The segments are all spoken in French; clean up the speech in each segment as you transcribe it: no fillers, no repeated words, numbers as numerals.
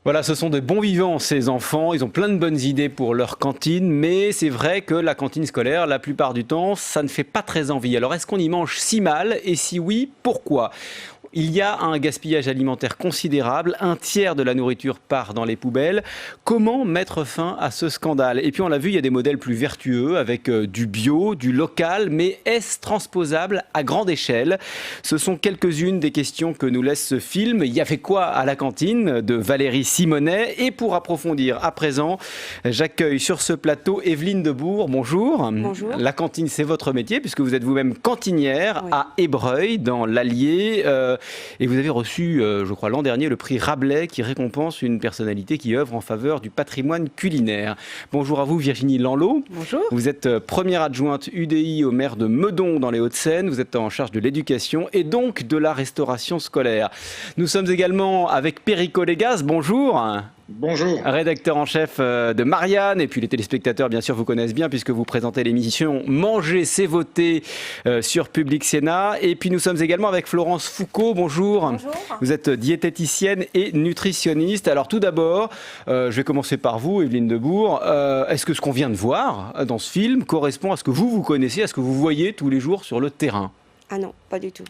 Voilà, ce sont de bons vivants, ces enfants. Ils ont plein de bonnes idées pour leur cantine, mais c'est vrai que la cantine scolaire, la plupart du temps, ça ne fait pas très envie. Alors, est-ce qu'on y mange si mal? Et si oui, pourquoi? Il y a un gaspillage alimentaire considérable, un tiers de la nourriture part dans les poubelles. Comment mettre fin à ce scandale? Et puis on l'a vu, il y a des modèles plus vertueux avec du bio, du local, mais est-ce transposable à grande échelle? Ce sont quelques-unes des questions que nous laisse ce film. Il y avait quoi à la cantine de Valérie Simonet? Et pour approfondir à présent, j'accueille sur ce plateau Evelyne Debourg. Bonjour. Bonjour. La cantine, c'est votre métier puisque vous êtes vous-même cantinière Oui. à Ébreuil, dans l'Allier. Et vous avez reçu, je crois, l'an dernier, le prix Rabelais qui récompense une personnalité qui œuvre en faveur du patrimoine culinaire. Bonjour à vous, Virginie Lanlot. Bonjour. Vous êtes première adjointe UDI au maire de Meudon dans les Hauts-de-Seine. Vous êtes en charge de l'éducation et donc de la restauration scolaire. Nous sommes également avec Perico Légas. Bonjour. Bonjour. Rédacteur en chef de Marianne, et puis les téléspectateurs bien sûr vous connaissent bien puisque vous présentez l'émission Manger c'est voter sur Public Sénat. Et puis nous sommes également avec Florence Foucault. Bonjour. Bonjour. Vous êtes diététicienne et nutritionniste. Alors tout d'abord, je vais commencer par vous, Evelyne Debourg. Est-ce que ce qu'on vient de voir dans ce film correspond à ce que vous connaissez, à ce que vous voyez tous les jours sur le terrain? Ah non, pas du tout.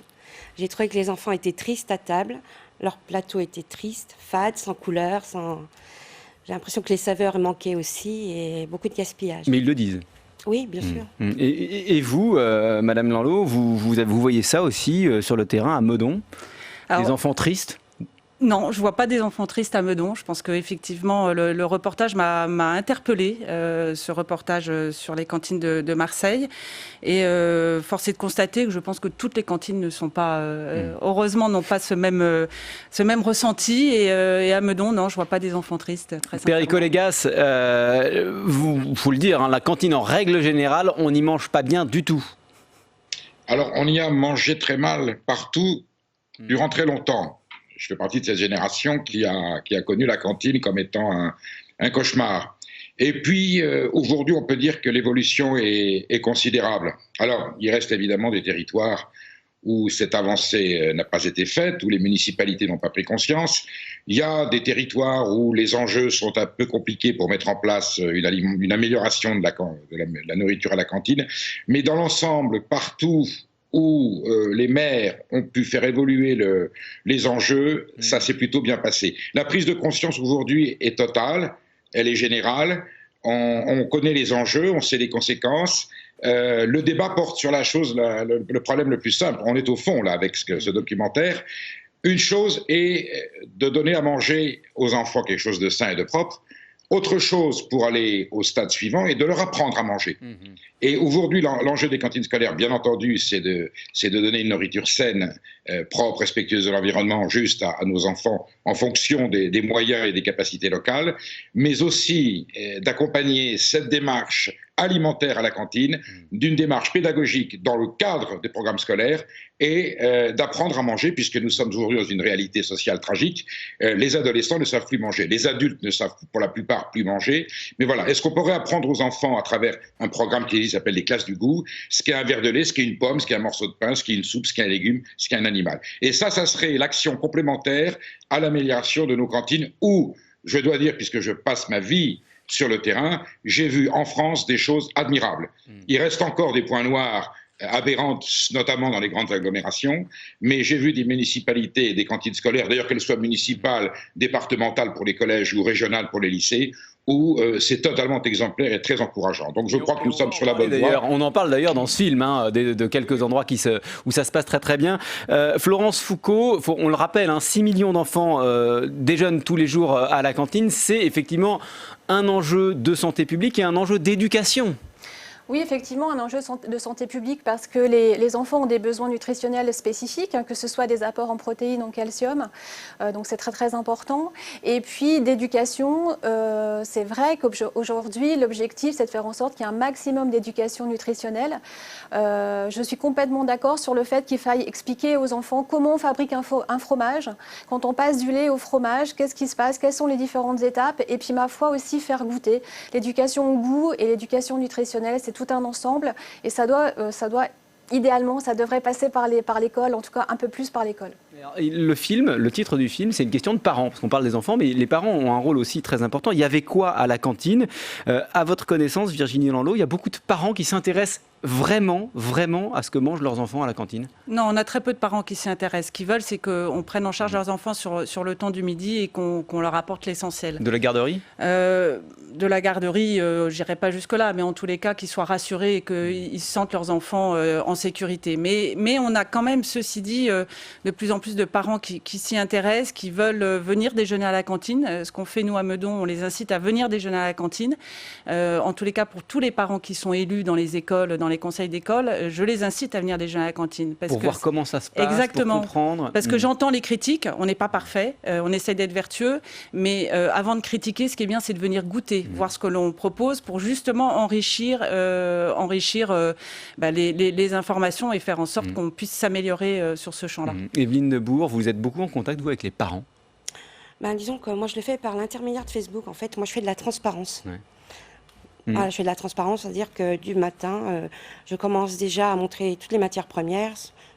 J'ai trouvé que les enfants étaient tristes à table. Leur plateau était triste, fade, sans couleur, sans... J'ai l'impression que les saveurs manquaient aussi et beaucoup de gaspillage. Mais ils le disent. Oui, bien sûr. Et vous, Madame Lanlot, vous voyez ça aussi sur le terrain à Meudon? Alors, Des enfants tristes? non, je vois pas des enfants tristes à Meudon. Je pense qu'effectivement, le reportage m'a interpellée, ce reportage sur les cantines de Marseille. Et force est de constater que je pense que toutes les cantines ne sont pas, heureusement, n'ont pas ce même ressenti. Et à Meudon, non, je vois pas des enfants tristes, très sincèrement. Perico Légas, faut le dire, hein, la cantine en règle générale, on n'y mange pas bien du tout. Alors, on y a mangé très mal partout durant très longtemps. Je fais partie de cette génération qui a connu la cantine comme étant un cauchemar. Et puis, aujourd'hui, on peut dire que l'évolution est considérable. Alors, il reste évidemment des territoires où cette avancée n'a pas été faite, où les municipalités n'ont pas pris conscience. Il y a des territoires où les enjeux sont un peu compliqués pour mettre en place une amélioration de la nourriture à la cantine. Mais dans l'ensemble, partout où les maires ont pu faire évoluer les enjeux, ça s'est plutôt bien passé. La prise de conscience aujourd'hui est totale, elle est générale, on connaît les enjeux, on sait les conséquences. Le débat porte sur la chose, le problème le plus simple. On est au fond là avec ce documentaire. Une chose est de donner à manger aux enfants quelque chose de sain et de propre. Autre chose pour aller au stade suivant est de leur apprendre à manger. Et aujourd'hui, l'enjeu des cantines scolaires, bien entendu, c'est de donner une nourriture saine, propre, respectueuse de l'environnement, juste à nos enfants en fonction des moyens et des capacités locales, mais aussi d'accompagner cette démarche alimentaire à la cantine d'une démarche pédagogique dans le cadre des programmes scolaires et d'apprendre à manger, puisque nous sommes aujourd'hui dans une réalité sociale tragique. Les adolescents ne savent plus manger, les adultes ne savent pour la plupart plus manger. Mais voilà, est-ce qu'on pourrait apprendre aux enfants à travers un programme qui s'appelle les classes du goût, ce qu'est un verre de lait, ce qu'est une pomme, ce qu'est un morceau de pain, ce qu'est une soupe, ce qu'est un légume, ce qu'est un animal. Et ça serait l'action complémentaire à l'amélioration de nos cantines où, je dois dire, puisque je passe ma vie sur le terrain, j'ai vu en France des choses admirables. Il reste encore des points noirs aberrantes, notamment dans les grandes agglomérations, mais j'ai vu des municipalités et des cantines scolaires, d'ailleurs qu'elles soient municipales, départementales pour les collèges ou régionales pour les lycées, où c'est totalement exemplaire et très encourageant. Donc je crois que nous sommes sur la bonne voie. On en parle d'ailleurs dans ce film, hein, de quelques endroits où ça se passe très très bien. Florence Foucault, on le rappelle, hein, 6 millions d'enfants déjeunent tous les jours à la cantine. C'est effectivement un enjeu de santé publique et un enjeu d'éducation. Oui, effectivement, un enjeu de santé publique parce que les enfants ont des besoins nutritionnels spécifiques, hein, que ce soit des apports en protéines, en calcium, donc c'est très très important. Et puis d'éducation, c'est vrai qu'aujourd'hui l'objectif c'est de faire en sorte qu'il y ait un maximum d'éducation nutritionnelle. Je suis complètement d'accord sur le fait qu'il faille expliquer aux enfants comment on fabrique un fromage, quand on passe du lait au fromage, qu'est-ce qui se passe, quelles sont les différentes étapes, et puis ma foi aussi faire goûter. L'éducation au goût et l'éducation nutritionnelle, c'est tout un ensemble et ça doit idéalement, ça devrait passer par l'école, en tout cas un peu plus par l'école. Le titre du film, c'est une question de parents, parce qu'on parle des enfants, mais les parents ont un rôle aussi très important. Il y avait quoi à la cantine? À votre connaissance, Virginie Lanlot, il y a beaucoup de parents qui s'intéressent vraiment à ce que mangent leurs enfants à la cantine? Non, on a très peu de parents qui s'y intéressent. Ce qu'ils veulent, c'est qu'on prenne en charge leurs enfants sur le temps du midi et qu'on leur apporte l'essentiel. De la garderie? De la garderie, je n'irai pas jusque-là, mais en tous les cas, qu'ils soient rassurés et qu'ils sentent leurs enfants en sécurité. Mais on a quand même, ceci dit, de plus en plus de parents qui s'y intéressent, qui veulent venir déjeuner à la cantine. Ce qu'on fait, nous, à Meudon, on les incite à venir déjeuner à la cantine. En tous les cas, pour tous les parents qui sont élus dans les écoles, dans les conseils d'école, je les incite à venir déjeuner à la cantine. Pour voir comment ça se passe, exactement, pour comprendre. Parce que j'entends les critiques, on n'est pas parfait, on essaie d'être vertueux, mais avant de critiquer, ce qui est bien, c'est de venir goûter, voir ce que l'on propose pour justement enrichir les informations et faire en sorte qu'on puisse s'améliorer sur ce champ-là. Evelyne Debourg, vous êtes beaucoup en contact, vous, avec les parents? Disons que moi, je le fais par l'intermédiaire de Facebook. En fait, moi, je fais de la transparence. Ouais. Voilà, je fais de la transparence, c'est-à-dire que du matin, je commence déjà à montrer toutes les matières premières,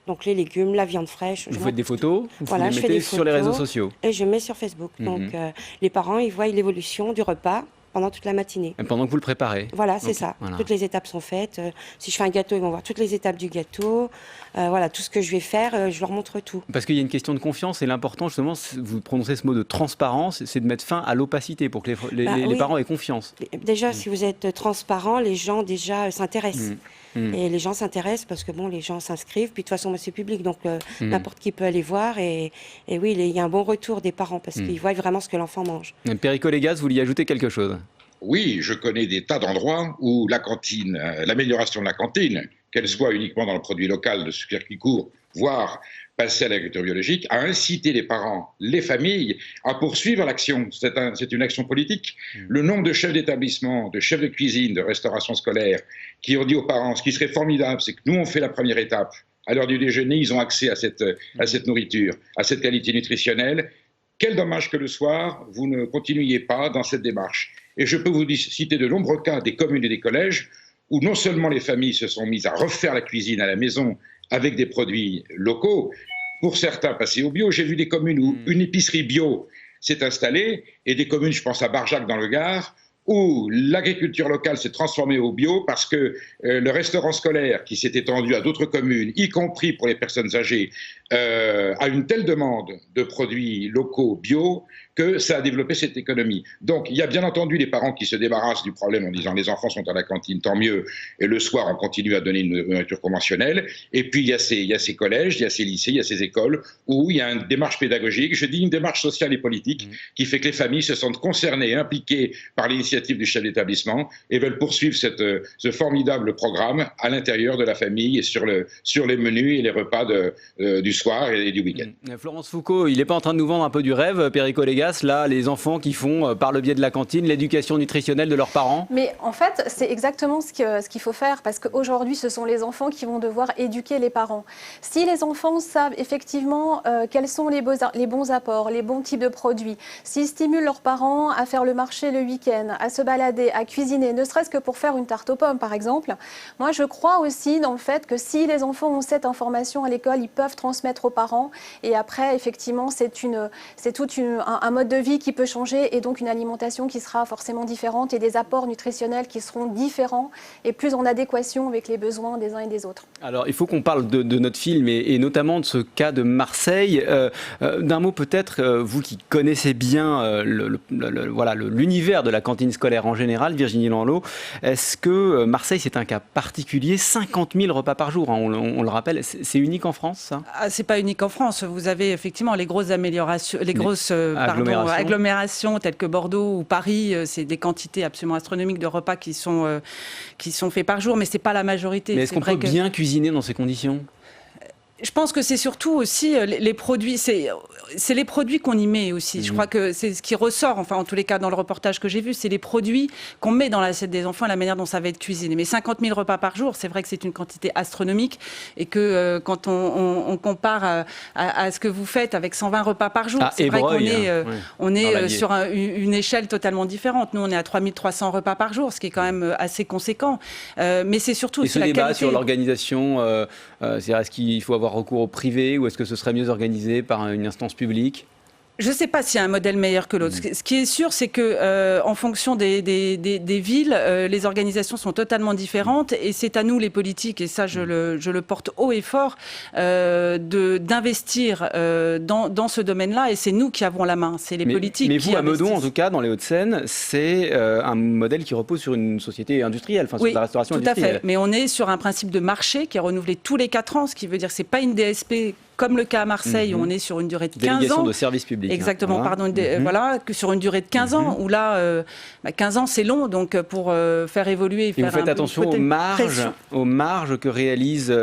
donc les légumes, la viande fraîche. Vous faites des photos, vous les je fais mettez des sur les réseaux photos sociaux. et je mets sur Facebook. Donc les parents, ils voient l'évolution du repas pendant toute la matinée. Et pendant que vous le préparez. Voilà, c'est ça. Voilà. Toutes les étapes sont faites. Si je fais un gâteau, ils vont voir toutes les étapes du gâteau. Voilà, tout ce que je vais faire, je leur montre tout. Parce qu'il y a une question de confiance et l'important, justement, vous prononcez ce mot de transparence, c'est de mettre fin à l'opacité pour que les parents aient confiance. Déjà, si vous êtes transparent, les gens déjà s'intéressent. Et les gens s'intéressent parce que bon, les gens s'inscrivent. Puis de toute façon, moi, c'est public, donc n'importe qui peut aller voir. Et oui, il y a un bon retour des parents parce qu'ils voient vraiment ce que l'enfant mange. Perico Légas, vous vouliez ajouter quelque chose? Oui, je connais des tas d'endroits où la cantine, l'amélioration de la cantine, qu'elle soit uniquement dans le produit local de circuit court, voire passer à l'agriculture biologique, a incité les parents, les familles à poursuivre l'action. C'est une action politique. Le nombre de chefs d'établissement, de chefs de cuisine, de restauration scolaire qui ont dit aux parents, ce qui serait formidable, c'est que nous, on fait la première étape. À l'heure du déjeuner, ils ont accès à cette nourriture, à cette qualité nutritionnelle. Quel dommage que le soir, vous ne continuiez pas dans cette démarche. Et je peux vous citer de nombreux cas des communes et des collèges où non seulement les familles se sont mises à refaire la cuisine à la maison avec des produits locaux, pour certains passer au bio. J'ai vu des communes où une épicerie bio s'est installée et des communes, je pense à Barjac dans le Gard, où l'agriculture locale s'est transformée au bio parce que le restaurant scolaire qui s'est étendu à d'autres communes, y compris pour les personnes âgées, a une telle demande de produits locaux bio que ça a développé cette économie. Donc il y a bien entendu les parents qui se débarrassent du problème en disant les enfants sont à la cantine, tant mieux, et le soir on continue à donner une nourriture conventionnelle. Et puis il y a ces collèges, il y a ces lycées, il y a ces écoles où il y a une démarche pédagogique, je dis une démarche sociale et politique, qui fait que les familles se sentent concernées, impliquées par l'initiative du chef d'établissement et veulent poursuivre ce formidable programme à l'intérieur de la famille et sur les menus et les repas du soir et du week-end. Florence Foucault, il n'est pas en train de nous vendre un peu du rêve, Perico Légas, là, les enfants qui font, par le biais de la cantine, l'éducation nutritionnelle de leurs parents? Mais en fait, c'est exactement ce qu'il faut faire, parce qu'aujourd'hui, ce sont les enfants qui vont devoir éduquer les parents. Si les enfants savent effectivement quels sont les bons apports, les bons types de produits, s'ils stimulent leurs parents à faire le marché le week-end, à se balader, à cuisiner, ne serait-ce que pour faire une tarte aux pommes, par exemple, moi, je crois aussi dans le fait que si les enfants ont cette information à l'école, ils peuvent transmettre aux parents. Et après, effectivement, c'est tout un mode de vie qui peut changer et donc une alimentation qui sera forcément différente et des apports nutritionnels qui seront différents et plus en adéquation avec les besoins des uns et des autres. Alors, il faut qu'on parle de notre film et notamment de ce cas de Marseille. D'un mot peut-être, vous qui connaissez bien l'univers de la cantine scolaire en général, Virginie Lanlot, est-ce que Marseille, c'est un cas particulier? 50 000 repas par jour, hein, on le rappelle, c'est unique en France, ça? C'est pas unique en France. Vous avez effectivement les grosses améliorations, les grosses agglomérations telles que Bordeaux ou Paris. C'est des quantités absolument astronomiques de repas qui sont faits par jour, mais c'est pas la majorité. Mais est-ce qu'on peut bien cuisiner dans ces conditions? Je pense que c'est surtout aussi les produits, c'est les produits qu'on y met aussi. Je crois que c'est ce qui ressort, enfin en tous les cas dans le reportage que j'ai vu, c'est les produits qu'on met dans l'assiette des enfants et la manière dont ça va être cuisiné. Mais 50 000 repas par jour, c'est vrai que c'est une quantité astronomique et que quand on compare à ce que vous faites avec 120 repas par jour, c'est vrai qu'on est sur une échelle totalement différente. Nous, on est à 3300 repas par jour, ce qui est quand même assez conséquent. Mais c'est surtout aussi la qualité. Et ce débat sur l'organisation, c'est-à-dire est-ce qu'il faut avoir recours au privé ou est-ce que ce serait mieux organisé par une instance publique ? Je ne sais pas s'il y a un modèle meilleur que l'autre. Ce qui est sûr, c'est que en fonction des villes, les organisations sont totalement différentes et c'est à nous, les politiques, et ça je le porte haut et fort, d'investir dans ce domaine-là et c'est nous qui avons la main, c'est les politiques qui investissent. Mais vous, à Meudon, en tout cas, dans les Hauts-de-Seine, c'est un modèle qui repose sur une société industrielle, sur la restauration industrielle. Tout à fait, mais on est sur un principe de marché qui est renouvelé tous les 4 ans, ce qui veut dire que ce n'est pas une DSP comme le cas à Marseille, où on est sur une durée de 15 ans. Délégation de service public. Exactement, voilà, que sur une durée de 15 ans, où là, 15 ans c'est long, donc pour faire évoluer... Et vous faites attention aux marges que réalisent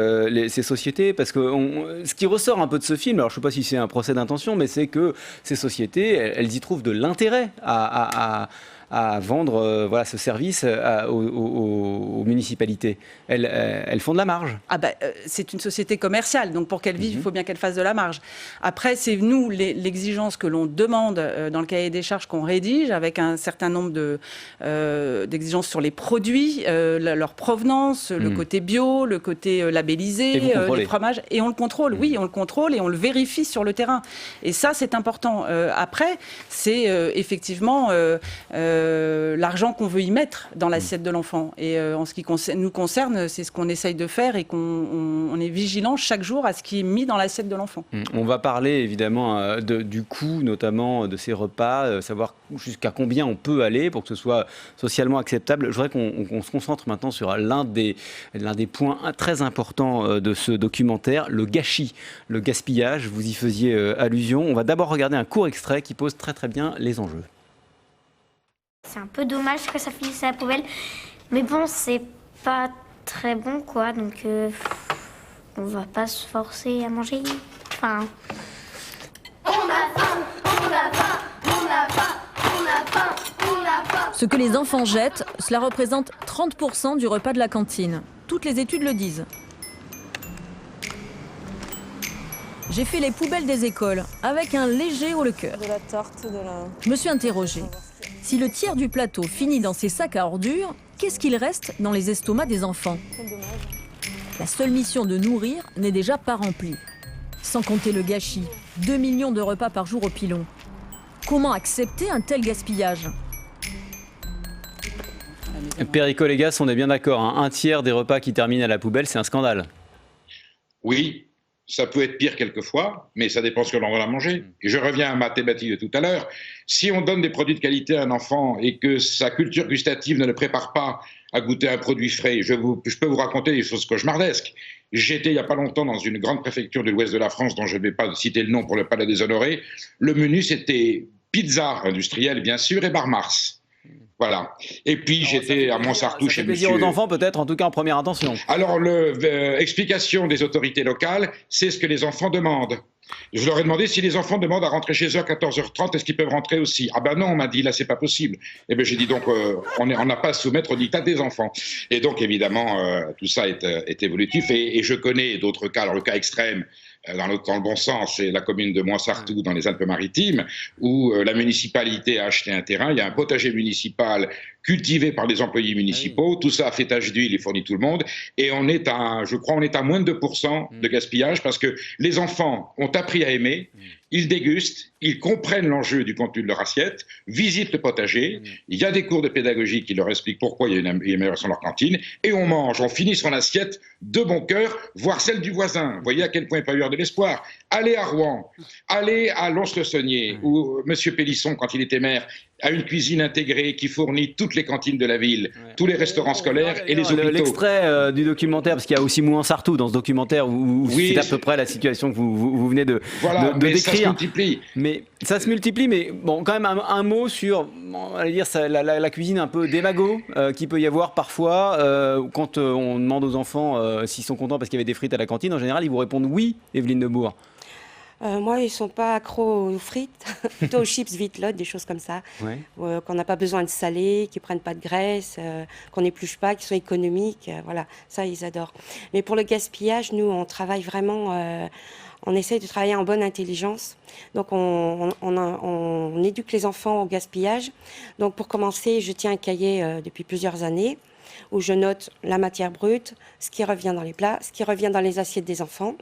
ces sociétés, parce que ce qui ressort un peu de ce film, alors je ne sais pas si c'est un procès d'intention, mais c'est que ces sociétés, elles y trouvent de l'intérêt à vendre ce service aux municipalités. Elles font de la marge. C'est une société commerciale, donc pour qu'elle vive, il faut bien qu'elle fasse de la marge. Après, c'est nous, l'exigence que l'on demande dans le cahier des charges qu'on rédige, avec un certain nombre d'exigences sur les produits, leur provenance, le côté bio, le côté labellisé, les fromages, et on le contrôle. Oui, on le contrôle et on le vérifie sur le terrain. Et ça, c'est important. Après, c'est effectivement... l'argent qu'on veut y mettre dans l'assiette de l'enfant. Et en ce qui nous concerne, c'est ce qu'on essaye de faire et qu'on est vigilant chaque jour à ce qui est mis dans l'assiette de l'enfant. On va parler évidemment du coût, notamment de ces repas, savoir jusqu'à combien on peut aller pour que ce soit socialement acceptable. Je voudrais qu'on se concentre maintenant sur l'un des points très importants de ce documentaire, le gâchis, le gaspillage. Vous y faisiez allusion. On va d'abord regarder un court extrait qui pose très très bien les enjeux. C'est un peu dommage que ça finisse à la poubelle, mais bon, c'est pas très bon, quoi, donc on va pas se forcer à manger. Enfin... On a faim, on a faim, on a faim, on a faim, on a faim. Ce que les enfants jettent, cela représente 30% du repas de la cantine. Toutes les études le disent. J'ai fait les poubelles des écoles, avec un léger haut le cœur. De la tarte, Je me suis interrogée. Si le tiers du plateau finit dans ces sacs à ordures, qu'est-ce qu'il reste dans les estomacs des enfants ? La seule mission de nourrir n'est déjà pas remplie. Sans compter le gâchis, 2 millions de repas par jour au pilon. Comment accepter un tel gaspillage ? Perico Légas, on est bien d'accord, un tiers des repas qui terminent à la poubelle, c'est un scandale. Oui. Ça peut être pire quelquefois, mais ça dépend ce que l'on va manger. Et je reviens à ma thématique de tout à l'heure. Si on donne des produits de qualité à un enfant et que sa culture gustative ne le prépare pas à goûter un produit frais, je peux vous raconter des choses cauchemardesques. J'étais il n'y a pas longtemps dans une grande préfecture de l'ouest de la France, dont je ne vais pas citer le nom pour ne pas la déshonorer. Le menu, c'était pizza industrielle, bien sûr, et bar Mars. Voilà. Et puis j'étais à Montsartou chez monsieur... Ça fait plaisir aux enfants peut-être, en tout cas en première intention. Alors, explication des autorités locales, c'est ce que les enfants demandent. Je leur ai demandé si les enfants demandent à rentrer chez eux à 14h30, est-ce qu'ils peuvent rentrer aussi ? Ah ben non, on m'a dit, là c'est pas possible. Et ben j'ai dit donc, on n'a pas à se soumettre au diktat des enfants. Et donc évidemment, tout ça est évolutif. Et je connais d'autres cas, alors le cas extrême, dans le bon sens, c'est la commune de Montsartou dans les Alpes-Maritimes, où la municipalité a acheté un terrain, il y a un potager municipal cultivé par les employés municipaux, tout ça a fait tache d'huile et fournit tout le monde, et on est à moins de 2% de gaspillage, parce que les enfants ont appris à aimer, ils dégustent, ils comprennent l'enjeu du contenu de leur assiette, visitent le potager, il y a des cours de pédagogie qui leur expliquent pourquoi il y a une amélioration de leur cantine, et on mange, on finit son assiette de bon cœur, voire celle du voisin. Vous voyez à quel point il peut y avoir de l'espoir. Allez à Rouen, allez à Lons-le-Saunier, où M. Pélisson, quand il était maire, a une cuisine intégrée qui fournit toutes les cantines de la ville, tous les restaurants scolaires et les hôpitaux. L'extrait du documentaire, parce qu'il y a aussi Montsartou dans ce documentaire, où c'est à peu près la situation que vous venez de décrire. Ça se multiplie. Mais Ça se multiplie, mais bon, quand même un mot sur, on va dire, la cuisine un peu démago qu'il peut y avoir parfois. Quand on demande aux enfants s'ils sont contents parce qu'il y avait des frites à la cantine, en général, ils vous répondent oui, Evelyne Debourg. Moi, ils ne sont pas accros aux frites, plutôt aux chips vite-lot, des choses comme ça. Ouais. Qu'on n'a pas besoin de saler, qui ne prennent pas de graisse, qu'on n'épluche pas, qui sont économiques. Voilà, ça, ils adorent. Mais pour le gaspillage, nous, on travaille vraiment... on essaye de travailler en bonne intelligence. Donc, on éduque les enfants au gaspillage. Donc, pour commencer, je tiens un cahier depuis plusieurs années où je note la matière brute, ce qui revient dans les plats, ce qui revient dans les assiettes des enfants.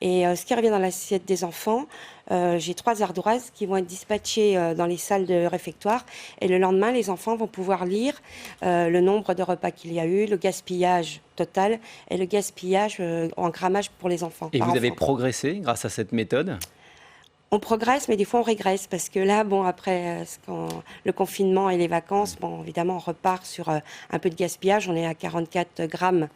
Et ce qui revient dans l'assiette des enfants, j'ai 3 ardoises qui vont être dispatchées dans les salles de réfectoire. Et le lendemain, les enfants vont pouvoir lire le nombre de repas qu'il y a eu, le gaspillage total et le gaspillage en grammage pour les enfants. Et vous avez progressé grâce à cette méthode ? On progresse, mais des fois on régresse parce que là, bon, après le confinement et les vacances, bon, évidemment, on repart sur un peu de gaspillage. On est à 44 grammes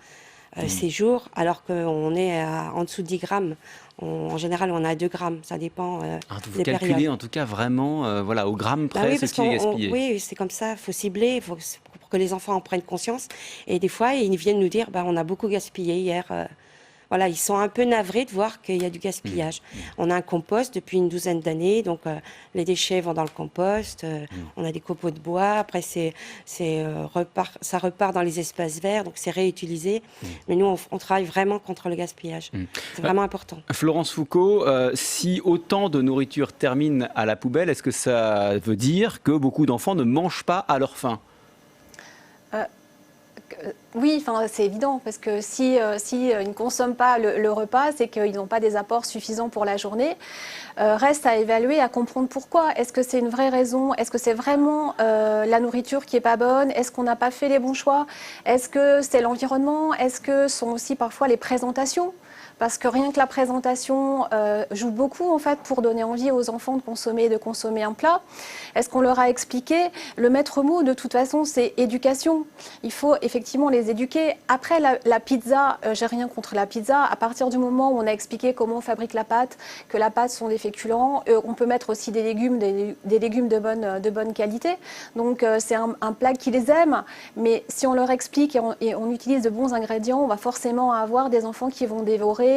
ces jours, alors qu'on est en dessous de 10 grammes. En général, on est à 2 grammes. Ça dépend vous des calculez périodes. en tout cas vraiment voilà, au gramme près Oui, ce qui est gaspillé. oui, c'est comme ça. Il faut cibler pour que les enfants en prennent conscience. Et des fois, ils viennent nous dire, on a beaucoup gaspillé hier. Voilà, ils sont un peu navrés de voir qu'il y a du gaspillage. On a un compost depuis une douzaine d'années, donc les déchets vont dans le compost. On a des copeaux de bois. Après, ça repart dans les espaces verts, donc c'est réutilisé. Mais nous, on travaille vraiment contre le gaspillage. C'est vraiment important. Florence Foucault, si autant de nourriture termine à la poubelle, est-ce que ça veut dire que beaucoup d'enfants ne mangent pas à leur faim ? Oui, c'est évident, parce que si ils ne consomment pas le repas, c'est qu'ils n'ont pas des apports suffisants pour la journée. Reste à évaluer, à comprendre pourquoi. Est-ce que c'est une vraie raison? Est-ce que c'est vraiment la nourriture qui n'est pas bonne? Est-ce qu'on n'a pas fait les bons choix? Est-ce que c'est l'environnement? Est-ce que ce sont aussi parfois les présentations? Parce que rien que la présentation joue beaucoup en fait pour donner envie aux enfants de consommer un plat. Est-ce qu'on leur a expliqué? Le maître mot de toute façon c'est éducation. Il faut effectivement les éduquer. Après la pizza, j'ai rien contre la pizza. À partir du moment où on a expliqué comment on fabrique la pâte, que la pâte sont des féculents, on peut mettre aussi des légumes de bonne qualité. Donc c'est un plat qui les aime. Mais si on leur explique et on utilise de bons ingrédients, on va forcément avoir des enfants qui vont dévorer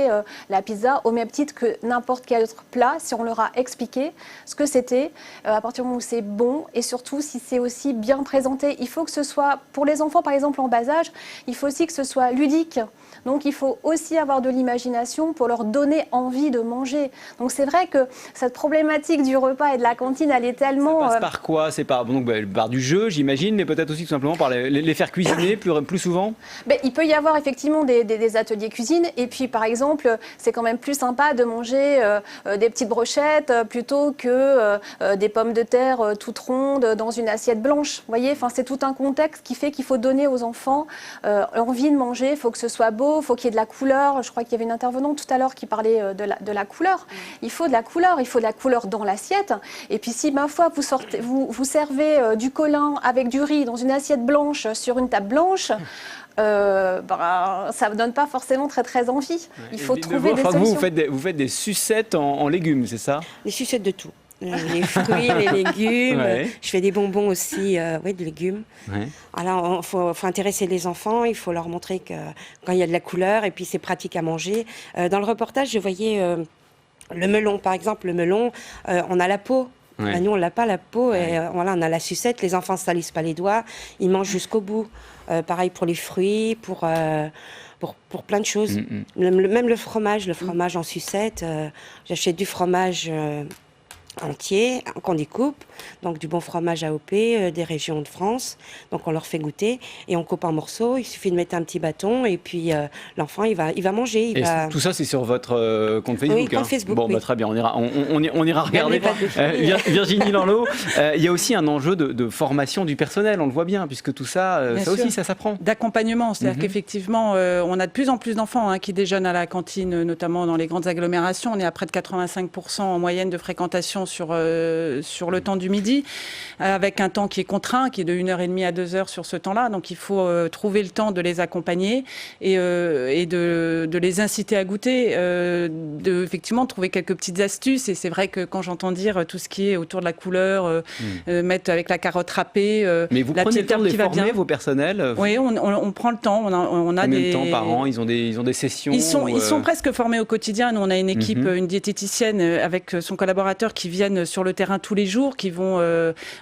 la pizza au même titre que n'importe quel autre plat, si on leur a expliqué ce que c'était, à partir du moment où c'est bon et surtout si c'est aussi bien présenté. Il faut que ce soit, pour les enfants par exemple en bas âge, il faut aussi que ce soit ludique. Donc il faut aussi avoir de l'imagination pour leur donner envie de manger. Donc c'est vrai que cette problématique du repas et de la cantine, elle est tellement... Ça passe par quoi? C'est par du jeu, j'imagine, mais peut-être aussi tout simplement par les faire cuisiner plus souvent? Il peut y avoir effectivement des ateliers cuisine et puis par exemple, c'est quand même plus sympa de manger des petites brochettes plutôt que des pommes de terre toutes rondes dans une assiette blanche. Vous voyez, c'est tout un contexte qui fait qu'il faut donner aux enfants envie de manger, il faut que ce soit beau, il faut qu'il y ait de la couleur. Je crois qu'il y avait une intervenante tout à l'heure qui parlait de la couleur. Il faut de la couleur dans l'assiette. Et puis si, ma foi, vous servez du colin avec du riz dans une assiette blanche sur une table blanche, ça ne donne pas forcément très très envie. Il faut trouver des solutions. Vous faites des sucettes en légumes, c'est ça? Des sucettes de tout. Les fruits, les légumes. Ouais. Je fais des bonbons aussi, de légumes. Ouais. Alors, il faut intéresser les enfants, il faut leur montrer que quand il y a de la couleur, et puis c'est pratique à manger. Dans le reportage, je voyais le melon, par exemple. Le melon, on a la peau. Ouais. Nous, on n'a pas la peau, et on a la sucette. Les enfants ne se salissent pas les doigts, ils mangent jusqu'au bout. Pareil pour les fruits, pour plein de choses. Même le fromage en sucette. J'achète du fromage entier qu'on découpe, donc du bon fromage AOP des régions de France, donc on leur fait goûter et on coupe en morceaux. Il suffit de mettre un petit bâton et puis l'enfant il va manger. Tout ça c'est sur votre compte Facebook? Oui, compte Facebook. Bon, très bien, on ira regarder. Virginie Lanlot, il y a aussi un enjeu de formation du personnel, on le voit bien, puisque tout ça, ça s'apprend. D'accompagnement, c'est-à-dire qu'effectivement, on a de plus en plus d'enfants qui déjeunent à la cantine, notamment dans les grandes agglomérations. On est à près de 85% en moyenne de fréquentation d'éducation sur le temps du midi, avec un temps qui est contraint, qui est de 1h30 à 2h sur ce temps-là. Donc il faut trouver le temps de les accompagner et de les inciter à goûter, effectivement trouver quelques petites astuces. Et c'est vrai que quand j'entends dire tout ce qui est autour de la couleur, mettre avec la carotte râpée, mais vous prenez le temps de les former, vos personnels? Oui, on prend le temps. On a combien de temps par an? Ils ont des sessions? Ils sont presque formés au quotidien. Nous, on a une équipe, une diététicienne avec son collaborateur qui viennent sur le terrain tous les jours, qui vont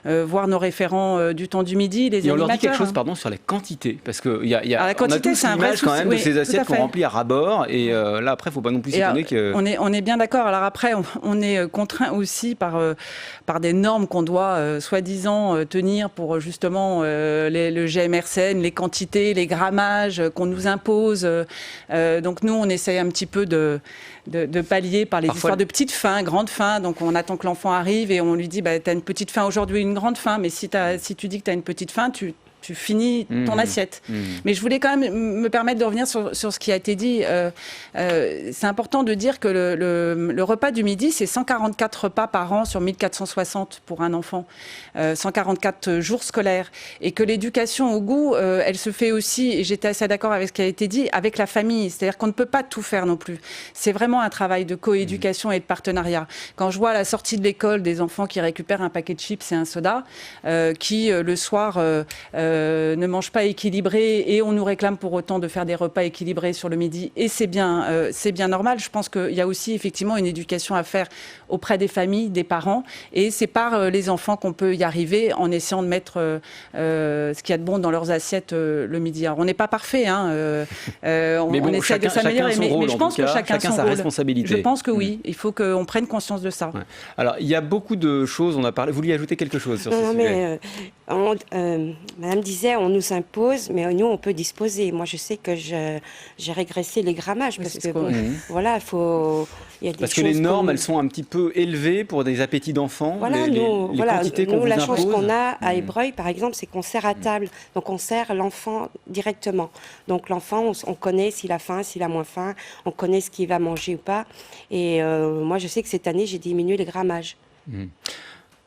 voir nos référents du temps du midi, les animateurs. On leur dit quelque chose, pardon, sur la quantité, parce que la quantité, c'est un vrai souci, quand même de ces assiettes qu'on remplit à ras-bord, et là après, il ne faut pas non plus s'étonner que... On est bien d'accord. Alors après, on est contraint aussi par des normes qu'on doit soi-disant tenir pour justement le GMRCN, les quantités, les grammages qu'on nous impose. Donc nous, on essaye un petit peu de pallier par les histoires de petites faim, grandes faim. Donc on attend que l'enfant arrive et on lui dit tu as une petite faim aujourd'hui, une grande faim, mais si tu dis que tu as une petite faim, tu finis ton assiette. Mais je voulais quand même me permettre de revenir sur ce qui a été dit. C'est important de dire que le repas du midi, c'est 144 repas par an sur 1460 pour un enfant, 144 jours scolaires. Et que l'éducation au goût, elle se fait aussi, et j'étais assez d'accord avec ce qui a été dit, avec la famille. C'est-à-dire qu'on ne peut pas tout faire non plus. C'est vraiment un travail de coéducation et de partenariat. Quand je vois à la sortie de l'école des enfants qui récupèrent un paquet de chips et un soda, qui le soir... ne mangent pas équilibré et on nous réclame pour autant de faire des repas équilibrés sur le midi et c'est bien normal. Je pense qu'il y a aussi effectivement une éducation à faire auprès des familles, des parents et c'est par les enfants qu'on peut y arriver en essayant de mettre ce qu'il y a de bon dans leurs assiettes le midi. Alors on n'est pas parfait, on essaie de s'améliorer, mais je pense que chacun son sa rôle. responsabilité. Je pense que oui, il faut qu'on prenne conscience de ça. Ouais. Alors il y a beaucoup de choses, on a parlé, vous vouliez ajouter quelque chose sur ce sujet? Madame disait, on nous impose, mais nous, on peut disposer. Moi, je sais que j'ai régressé les grammages, parce que, voilà, il y a des parce que les normes, elles sont un petit peu élevées pour des appétits d'enfants. Voilà, les quantités qu'on vous la impose. chance qu'on a à Ébreuil, par exemple, c'est qu'on sert à table. Donc, on sert l'enfant directement. Donc, l'enfant, on connaît s'il a faim, s'il a moins faim, on connaît ce qu'il va manger ou pas. Et moi, je sais que cette année, j'ai diminué les grammages.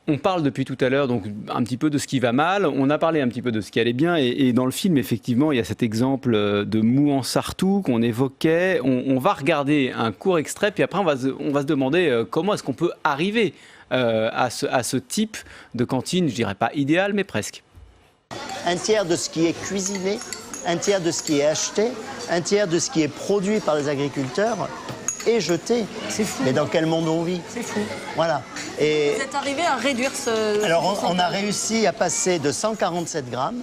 On parle depuis tout à l'heure donc un petit peu de ce qui va mal, on a parlé un petit peu de ce qui allait bien et dans le film effectivement il y a cet exemple de Mouansartou qu'on évoquait, on va regarder un court extrait puis après on va se demander comment est-ce qu'on peut arriver à ce type de cantine, je dirais pas idéal mais presque. Un tiers de ce qui est cuisiné, un tiers de ce qui est acheté, un tiers de ce qui est produit par les agriculteurs est jeté. C'est fou. Mais dans quel monde on vit? C'est fou. Voilà. Et vous êtes arrivé à réduire ce... Alors, on a réussi à passer de 147 grammes,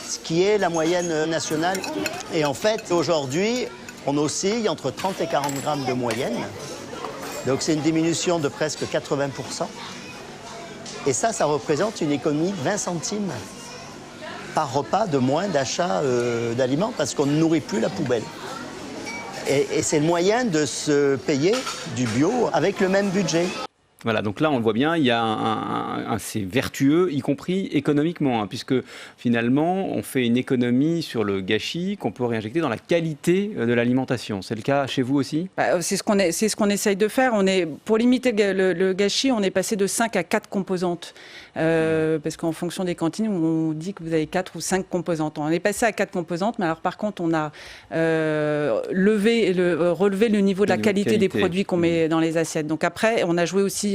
ce qui est la moyenne nationale. Et en fait, aujourd'hui, on oscille entre 30 et 40 grammes de moyenne. Donc, c'est une diminution de presque 80%. Et ça représente une économie de 20 centimes par repas de moins d'achat d'aliments parce qu'on ne nourrit plus la poubelle. Et c'est le moyen de se payer du bio avec le même budget. Voilà, donc là on le voit bien, il y a c'est vertueux, y compris économiquement, puisque finalement on fait une économie sur le gâchis qu'on peut réinjecter dans la qualité de l'alimentation. C'est le cas chez vous aussi? C'est ce qu'on essaye de faire. Pour limiter le gâchis, on est passé de 5 à 4 composantes. Parce qu'en fonction des cantines, on dit que vous avez 4 ou 5 composantes. On est passé à 4 composantes, mais alors par contre, on a relevé le niveau de la qualité des produits qu'on met dans les assiettes. Donc après, on a joué aussi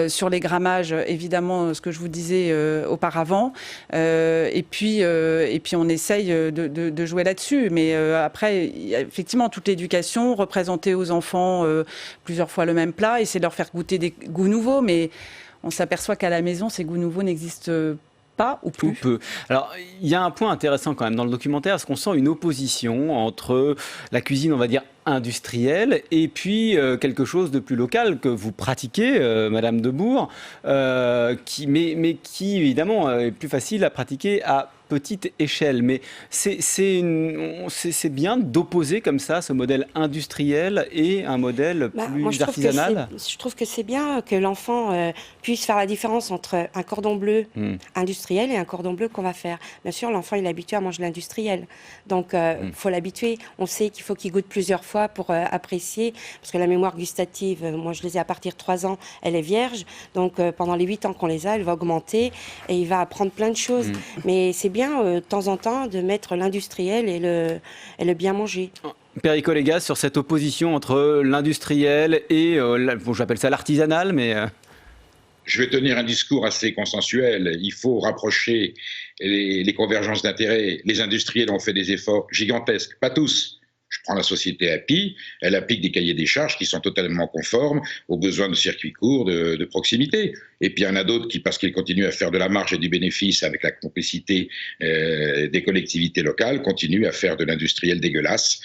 sur les grammages, évidemment, ce que je vous disais auparavant. Et puis, on essaye de jouer là-dessus. Mais après, il y a effectivement toute l'éducation, représenter aux enfants plusieurs fois le même plat, essayer de leur faire goûter des goûts nouveaux, mais on s'aperçoit qu'à la maison, ces goûts nouveaux n'existent pas ou plus. Ou peu. Alors, il y a un point intéressant quand même dans le documentaire, parce qu'on sent une opposition entre la cuisine, on va dire, industrielle et puis quelque chose de plus local que vous pratiquez, Madame Debourg, qui évidemment est plus facile à pratiquer à petite échelle. Mais c'est bien d'opposer comme ça ce modèle industriel et un modèle plus artisanal. Je trouve que c'est bien que l'enfant puisse faire la différence entre un cordon bleu industriel et un cordon bleu qu'on va faire. Bien sûr, l'enfant il est habitué à manger l'industriel. Donc, il faut l'habituer. On sait qu'il faut qu'il goûte plusieurs fois fois pour apprécier, parce que la mémoire gustative, moi je les ai à partir de 3 ans, elle est vierge, donc pendant les 8 ans qu'on les a, elle va augmenter et il va apprendre plein de choses. Mais c'est bien de temps en temps de mettre l'industriel et le bien manger. Perico Légas, sur cette opposition entre l'industriel et, bon, j'appelle ça l'artisanal, mais... Je vais tenir un discours assez consensuel. Il faut rapprocher les convergences d'intérêts. Les industriels ont fait des efforts gigantesques, pas tous. Je prends la société API, elle applique des cahiers des charges qui sont totalement conformes aux besoins de circuits courts, de proximité. Et puis il y en a d'autres qui, parce qu'ils continuent à faire de la marge et du bénéfice avec la complicité des collectivités locales, continuent à faire de l'industriel dégueulasse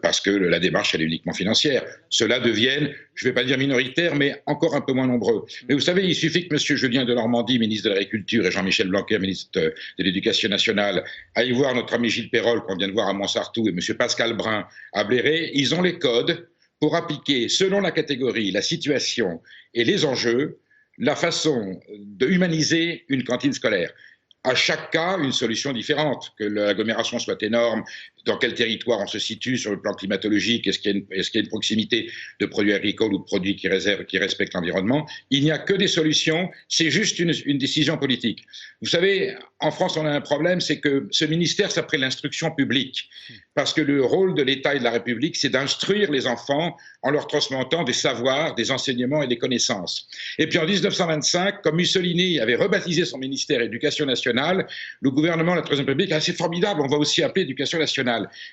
parce que la démarche, elle est uniquement financière. Ceux-là deviennent, je ne vais pas dire minoritaires, mais encore un peu moins nombreux. Mais vous savez, il suffit que M. Julien Denormandie, ministre de l'Agriculture, et Jean-Michel Blanquer, ministre de l'Éducation nationale, aillent voir notre ami Gilles Perrol, qu'on vient de voir à Montsartou, et M. Pascal Brun à Bléré. Ils ont les codes pour appliquer, selon la catégorie, la situation et les enjeux, la façon de humaniser une cantine scolaire. À chaque cas, une solution différente, que l'agglomération soit énorme, dans quel territoire on se situe sur le plan climatologique, est-ce qu'il y a une proximité de produits agricoles ou de produits qui respectent l'environnement. Il n'y a que des solutions, c'est juste une décision politique. Vous savez, en France, on a un problème, c'est que ce ministère s'appelle l'instruction publique, parce que le rôle de l'État et de la République, c'est d'instruire les enfants en leur transmettant des savoirs, des enseignements et des connaissances. Et puis en 1925, comme Mussolini avait rebaptisé son ministère Éducation nationale, le gouvernement de la Troisième République a dit, c'est formidable, on va aussi appeler Éducation nationale.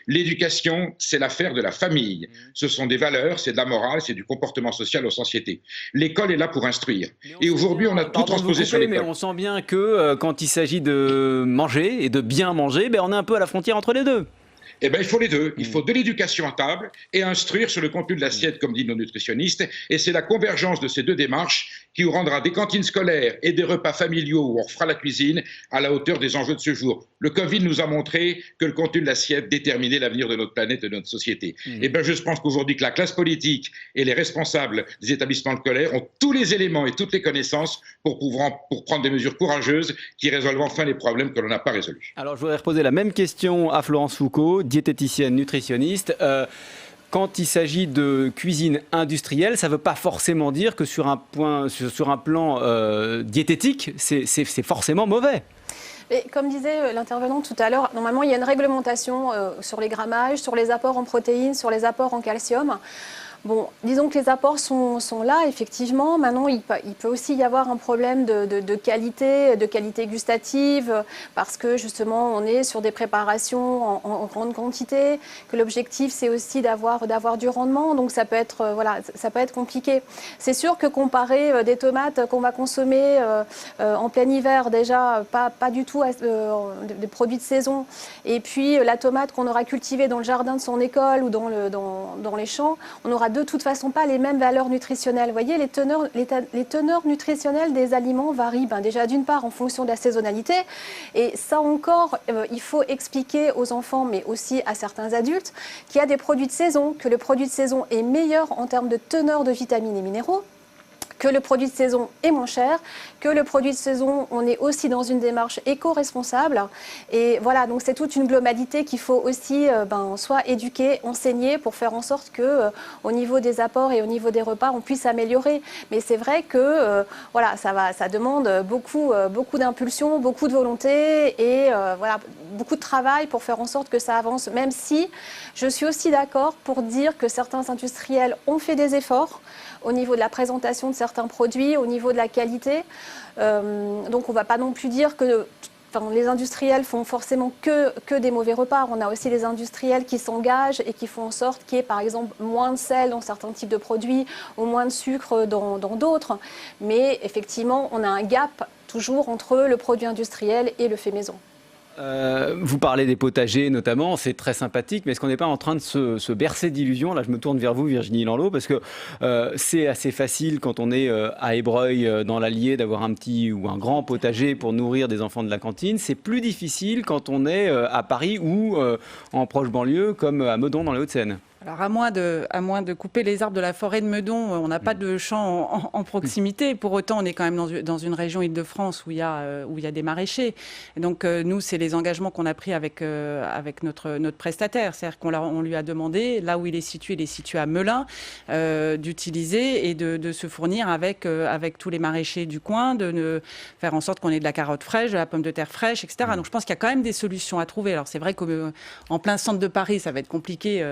L'éducation, c'est l'affaire de la famille. Ce sont des valeurs, c'est de la morale, c'est du comportement social aux sociétés. L'école est là pour instruire. Et aujourd'hui, on a tout transposé sur l'école. Mais on sent bien que quand il s'agit de manger et de bien manger, on est un peu à la frontière entre les deux. Eh bien, il faut les deux. Il faut de l'éducation à table et instruire sur le contenu de l'assiette, comme disent nos nutritionnistes. Et c'est la convergence de ces deux démarches qui rendra des cantines scolaires et des repas familiaux où on fera la cuisine à la hauteur des enjeux de ce jour. Le Covid nous a montré que le contenu de l'assiette déterminait l'avenir de notre planète et de notre société. Eh bien, je pense qu'aujourd'hui, que la classe politique et les responsables des établissements scolaires ont tous les éléments et toutes les connaissances pour prendre des mesures courageuses qui résolvent enfin les problèmes que l'on n'a pas résolus. Alors, je voudrais reposer la même question à Florence Foucault, diététicienne, nutritionniste. Quand il s'agit de cuisine industrielle, ça ne veut pas forcément dire que sur un plan diététique, c'est forcément mauvais. Et comme disait l'intervenant tout à l'heure, normalement il y a une réglementation sur les grammages, sur les apports en protéines, sur les apports en calcium. Bon, disons que les apports sont là, effectivement. Maintenant, il peut aussi y avoir un problème de qualité gustative, parce que justement, on est sur des préparations en grande quantité, que l'objectif, c'est aussi d'avoir du rendement. Donc, ça peut être compliqué. C'est sûr que comparer des tomates qu'on va consommer en plein hiver, déjà, pas du tout des produits de saison, et puis la tomate qu'on aura cultivée dans le jardin de son école ou dans les champs, on aura de toute façon pas les mêmes valeurs nutritionnelles. Vous voyez, les teneurs nutritionnelles des aliments varient déjà d'une part en fonction de la saisonnalité, et ça encore, il faut expliquer aux enfants, mais aussi à certains adultes, qu'il y a des produits de saison, que le produit de saison est meilleur en termes de teneur de vitamines et minéraux, que le produit de saison est moins cher, que le produit de saison, on est aussi dans une démarche éco-responsable. Et voilà, donc c'est toute une globalité qu'il faut aussi soit éduquer, enseigner pour faire en sorte que au niveau des apports et au niveau des repas, on puisse améliorer. Mais c'est vrai que ça demande beaucoup d'impulsion, beaucoup de volonté et beaucoup de travail pour faire en sorte que ça avance, même si je suis aussi d'accord pour dire que certains industriels ont fait des efforts au niveau de la présentation de certains produits, au niveau de la qualité. Donc on ne va pas non plus dire que les industriels font forcément que des mauvais repas. On a aussi des industriels qui s'engagent et qui font en sorte qu'il y ait par exemple moins de sel dans certains types de produits ou moins de sucre dans d'autres. Mais effectivement, on a un gap toujours entre le produit industriel et le fait maison. Vous parlez des potagers notamment, c'est très sympathique, mais est-ce qu'on n'est pas en train de se bercer d'illusions? Là, je me tourne vers vous, Virginie Lanlot, parce que c'est assez facile quand on est à Ébreuil, dans l'Allier, d'avoir un petit ou un grand potager pour nourrir des enfants de la cantine. C'est plus difficile quand on est à Paris ou en proche banlieue, comme à Meudon, dans les Hauts-de-Seine. Alors à moins de couper les arbres de la forêt de Meudon, on n'a pas de champs en proximité. Pour autant, on est quand même dans une région Île-de-France où il y a des maraîchers. Et donc nous, c'est les engagements qu'on a pris avec notre prestataire. C'est-à-dire qu'on lui a demandé, là où il est situé à Melun, d'utiliser et de se fournir avec tous les maraîchers du coin, de faire en sorte qu'on ait de la carotte fraîche, de la pomme de terre fraîche, etc. Donc je pense qu'il y a quand même des solutions à trouver. Alors c'est vrai qu'en plein centre de Paris, ça va être compliqué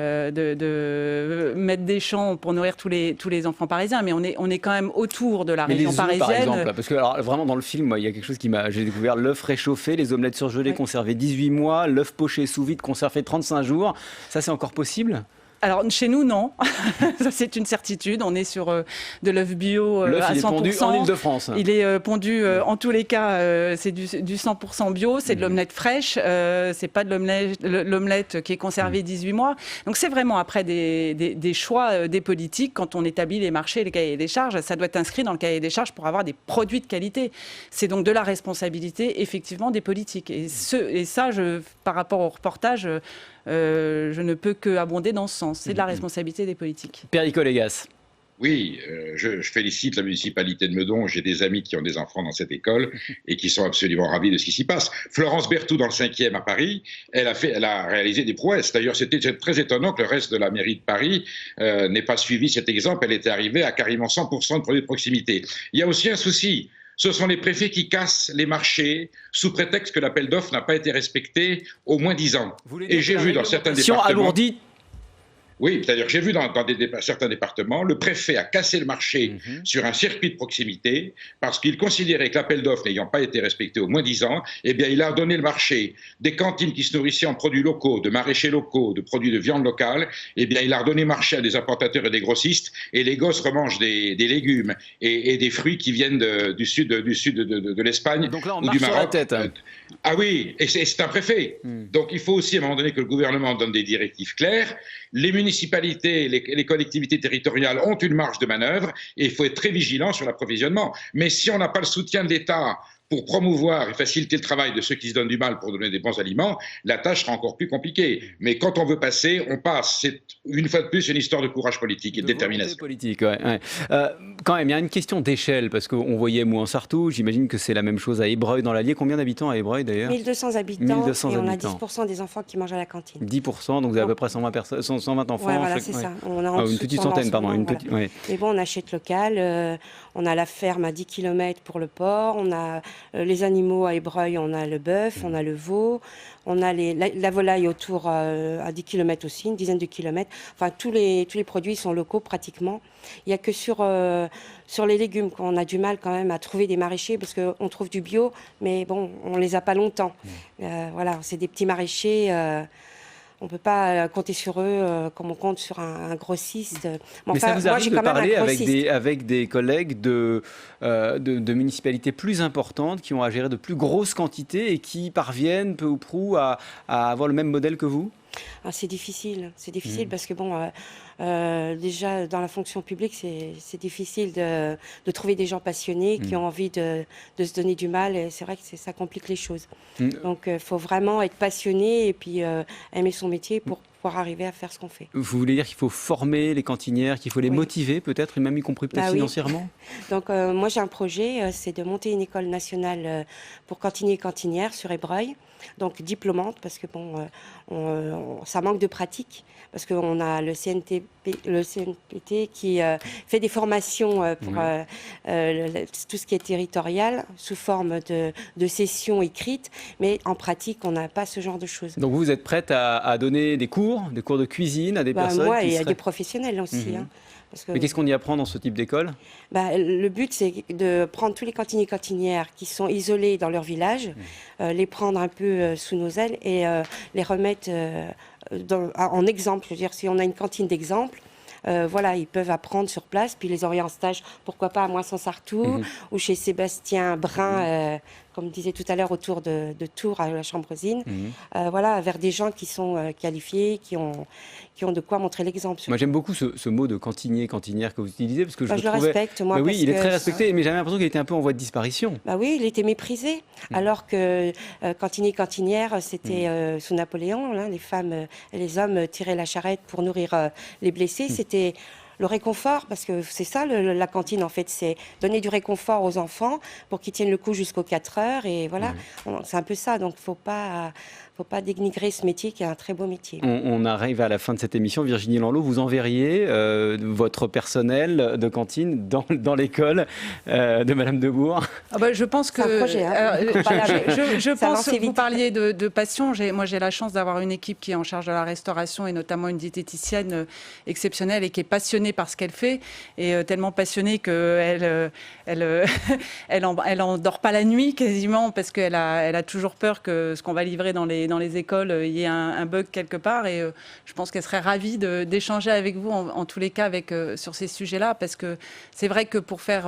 de mettre des champs pour nourrir tous les enfants parisiens, mais on est quand même autour de la région parisienne. Par exemple, parce que alors, vraiment dans le film, moi, il y a quelque chose j'ai découvert l'œuf réchauffé, les omelettes surgelées conservées 18 mois, l'œuf poché sous vide conservé 35 jours. Ça, c'est encore possible ? Alors, chez nous, non. Ça, c'est une certitude. On est sur de l'œuf bio à 100%. L'œuf, il est pondu en Île-de-France. Il est pondu, en tous les cas, c'est du 100% bio. C'est de l'omelette fraîche. C'est pas de l'omelette qui est conservée 18 mois. Donc, c'est vraiment après des choix des politiques. Quand on établit les marchés, les cahiers des charges, ça doit être inscrit dans le cahier des charges pour avoir des produits de qualité. C'est donc de la responsabilité, effectivement, des politiques. Et ça, par rapport au reportage, je ne peux qu'abonder dans ce sens. C'est de la responsabilité des politiques. Perico Légas. Oui, je félicite la municipalité de Meudon. J'ai des amis qui ont des enfants dans cette école et qui sont absolument ravis de ce qui s'y passe. Florence Berthoud, dans le 5e à Paris, elle a réalisé des prouesses. D'ailleurs, c'était très étonnant que le reste de la mairie de Paris n'ait pas suivi cet exemple. Elle était arrivée à carrément 100% de produits de proximité. Il y a aussi un souci. Ce sont les préfets qui cassent les marchés sous prétexte que l'appel d'offres n'a pas été respecté au moins 10 ans. Et j'ai vu dans certains départements... alourdie. Oui, c'est-à-dire que j'ai vu dans certains départements, le préfet a cassé le marché sur un circuit de proximité parce qu'il considérait que l'appel d'offres n'ayant pas été respecté au moins 10 ans, eh bien, il a donné le marché des cantines qui se nourrissaient en produits locaux, de maraîchers locaux, de produits de viande locale, eh bien, il a redonné marché à des importateurs et des grossistes, et les gosses remangent des légumes et des fruits qui viennent du sud de l'Espagne donc là, on ou marche du Maroc. sur la tête. Ah oui, et c'est un préfet. Donc il faut aussi à un moment donné que le gouvernement donne des directives claires. Les municipalités, les collectivités territoriales ont une marge de manœuvre et il faut être très vigilant sur l'approvisionnement. Mais si on n'a pas le soutien de l'État pour promouvoir et faciliter le travail de ceux qui se donnent du mal pour donner des bons aliments, la tâche sera encore plus compliquée. Mais quand on veut passer, on passe. C'est une fois de plus une histoire de courage politique et de détermination. Politique, ouais. Quand même, il y a une question d'échelle, parce qu'on voyait Mouansartou, j'imagine que c'est la même chose à Ébreuil dans l'Allier. Combien d'habitants à Ébreuil d'ailleurs ? 1200 habitants, et on a 10% des enfants qui mangent à la cantine. 10%, donc vous avez à peu près 120 enfants. Ouais, voilà, c'est ça. On a une petite centaine, pardon. Voilà. Mais bon, on achète local, on a la ferme à 10 km pour le porc, on a les animaux à Ébreuil, on a le bœuf, on a le veau, on a la volaille autour à 10 km aussi, une dizaine de kilomètres. Enfin, tous les produits sont locaux pratiquement. Il n'y a que sur les légumes qu'on a du mal quand même à trouver des maraîchers parce qu'on trouve du bio, mais bon, on ne les a pas longtemps. Voilà, c'est des petits maraîchers... on ne peut pas compter sur eux comme on compte sur un grossiste. Mais ça vous arrive de parler avec des collègues de municipalités plus importantes qui ont à gérer de plus grosses quantités et qui parviennent peu ou prou à avoir le même modèle que vous ? C'est difficile parce que bon, déjà dans la fonction publique, c'est difficile de trouver des gens passionnés qui ont envie de se donner du mal et c'est vrai que ça complique les choses. Donc il faut vraiment être passionné et puis aimer son métier pour pouvoir arriver à faire ce qu'on fait. Vous voulez dire qu'il faut former les cantinières, qu'il faut les motiver peut-être, même y compris peut-être financièrement ? Donc moi j'ai un projet, c'est de monter une école nationale pour cantiniers et cantinières sur Ébreuil. Donc diplômante parce que bon, ça manque de pratique parce qu'on a le CNPT qui fait des formations pour tout ce qui est territorial sous forme de sessions écrites, mais en pratique on n'a pas ce genre de choses. Donc vous êtes prête à donner des cours de cuisine à des personnes moi et à des professionnels aussi. Mais qu'est-ce qu'on y apprend dans ce type d'école ? Le but, c'est de prendre tous les cantiniers et cantinières qui sont isolés dans leur village, les prendre un peu sous nos ailes et les remettre en exemple. Je veux dire, si on a une cantine d'exemple, ils peuvent apprendre sur place, puis les envoyer en stage, pourquoi pas à Mouansartou ou chez Sébastien Brun, comme je disais tout à l'heure, autour de Tours, à la Chambresine, voilà, vers des gens qui sont qualifiés, qui ont de quoi montrer l'exemple. Moi, j'aime beaucoup ce mot de cantinier, cantinière que vous utilisez, parce que je le le respecte, moi. Oui, il est très que respecté, mais j'avais l'impression qu'il était un peu en voie de disparition. Bah oui, il était méprisé, alors que cantinier, cantinière, c'était sous Napoléon, hein, les femmes et les hommes tiraient la charrette pour nourrir les blessés, c'était le réconfort, parce que c'est ça la cantine en fait, c'est donner du réconfort aux enfants pour qu'ils tiennent le coup jusqu'aux 4 heures, et voilà, c'est un peu ça, donc faut pas dénigrer ce métier qui est un très beau métier. On arrive à la fin de cette émission. Virginie Lanlot, vous enverriez votre personnel de cantine dans l'école de Madame Debourg? Je pense que... C'est un projet, hein. Je pense que vous vite. parliez de passion. Moi, j'ai la chance d'avoir une équipe qui est en charge de la restauration et notamment une diététicienne exceptionnelle et qui est passionnée par ce qu'elle fait, et tellement passionnée qu'elle elle en dort pas la nuit quasiment, parce qu'elle a toujours peur que ce qu'on va livrer dans les écoles, il y ait un bug quelque part, et je pense qu'elle serait ravie d'échanger avec vous en tous les cas sur ces sujets-là, parce que c'est vrai que pour faire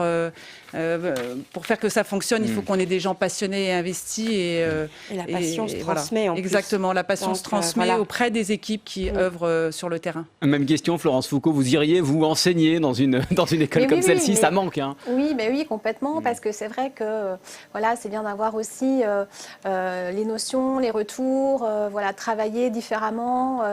que ça fonctionne, il faut qu'on ait des gens passionnés et investis, et la passion se transmet, voilà. en plus. Exactement, la passion se transmet auprès des équipes qui œuvrent sur le terrain. Même question, Florence Foucault, vous iriez vous enseigner dans une école comme celle-ci? Ça manque, hein. Oui, complètement, parce que c'est vrai que voilà, c'est bien d'avoir aussi les notions, les retours, voilà, travailler différemment,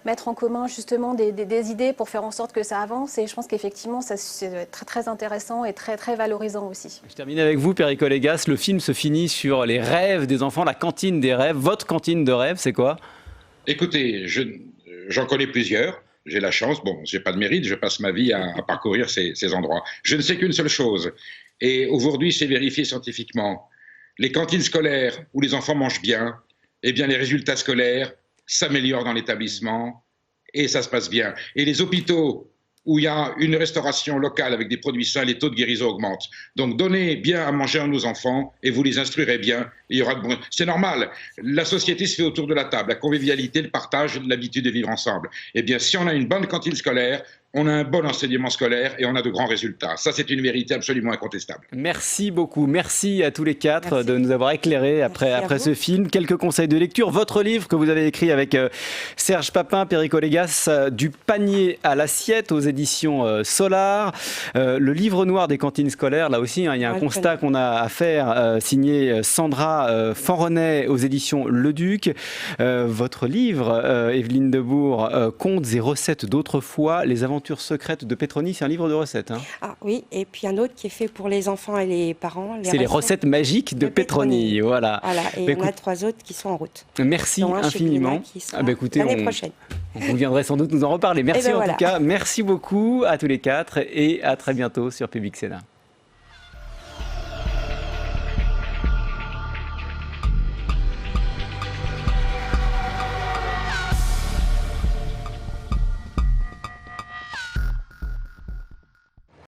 mettre en commun justement des idées pour faire en sorte que ça avance, et je pense qu'effectivement c'est très très intéressant et très très valorisant aussi. Je termine avec vous, Perico Légas. Le film se finit sur les rêves des enfants, la cantine des rêves. Votre cantine de rêve, c'est quoi? Écoutez, j'en connais plusieurs. J'ai la chance, j'ai pas de mérite, je passe ma vie à parcourir ces endroits. Je ne sais qu'une seule chose, et aujourd'hui c'est vérifié scientifiquement. Les cantines scolaires où les enfants mangent bien, eh bien les résultats scolaires s'améliorent dans l'établissement et ça se passe bien. Et les hôpitaux où il y a une restauration locale avec des produits sains, les taux de guérison augmentent. Donc donnez bien à manger à nos enfants et vous les instruirez bien. Il y aura c'est normal. La société se fait autour de la table. La convivialité, le partage, l'habitude de vivre ensemble. Eh bien, si on a une bonne cantine scolaire, on a un bon enseignement scolaire et on a de grands résultats. Ça, c'est une vérité absolument incontestable. Merci beaucoup. Merci à tous les quatre de nous avoir éclairés après ce film. Quelques conseils de lecture. Votre livre que vous avez écrit avec Serge Papin, Perico Légas, Du panier à l'assiette aux éditions Solar. Le livre noir des cantines scolaires, là aussi, il y a un constat qu'on a à faire, signé Sandra Fanrenet aux éditions Le Duc. Votre livre, Evelyne Debourg, Contes et recettes d'autrefois, les aventures secrètes de Petroni, c'est un livre de recettes. Hein. Ah oui, et puis un autre qui est fait pour les enfants et les parents. C'est les recettes magiques de Petroni. Voilà. Et il y en a 3 autres qui sont en route. Merci infiniment. Écoutez, l'année prochaine. Vous viendrez sans doute nous en reparler. Merci en tout cas. Merci beaucoup à tous les quatre et à très bientôt sur Public Sénat.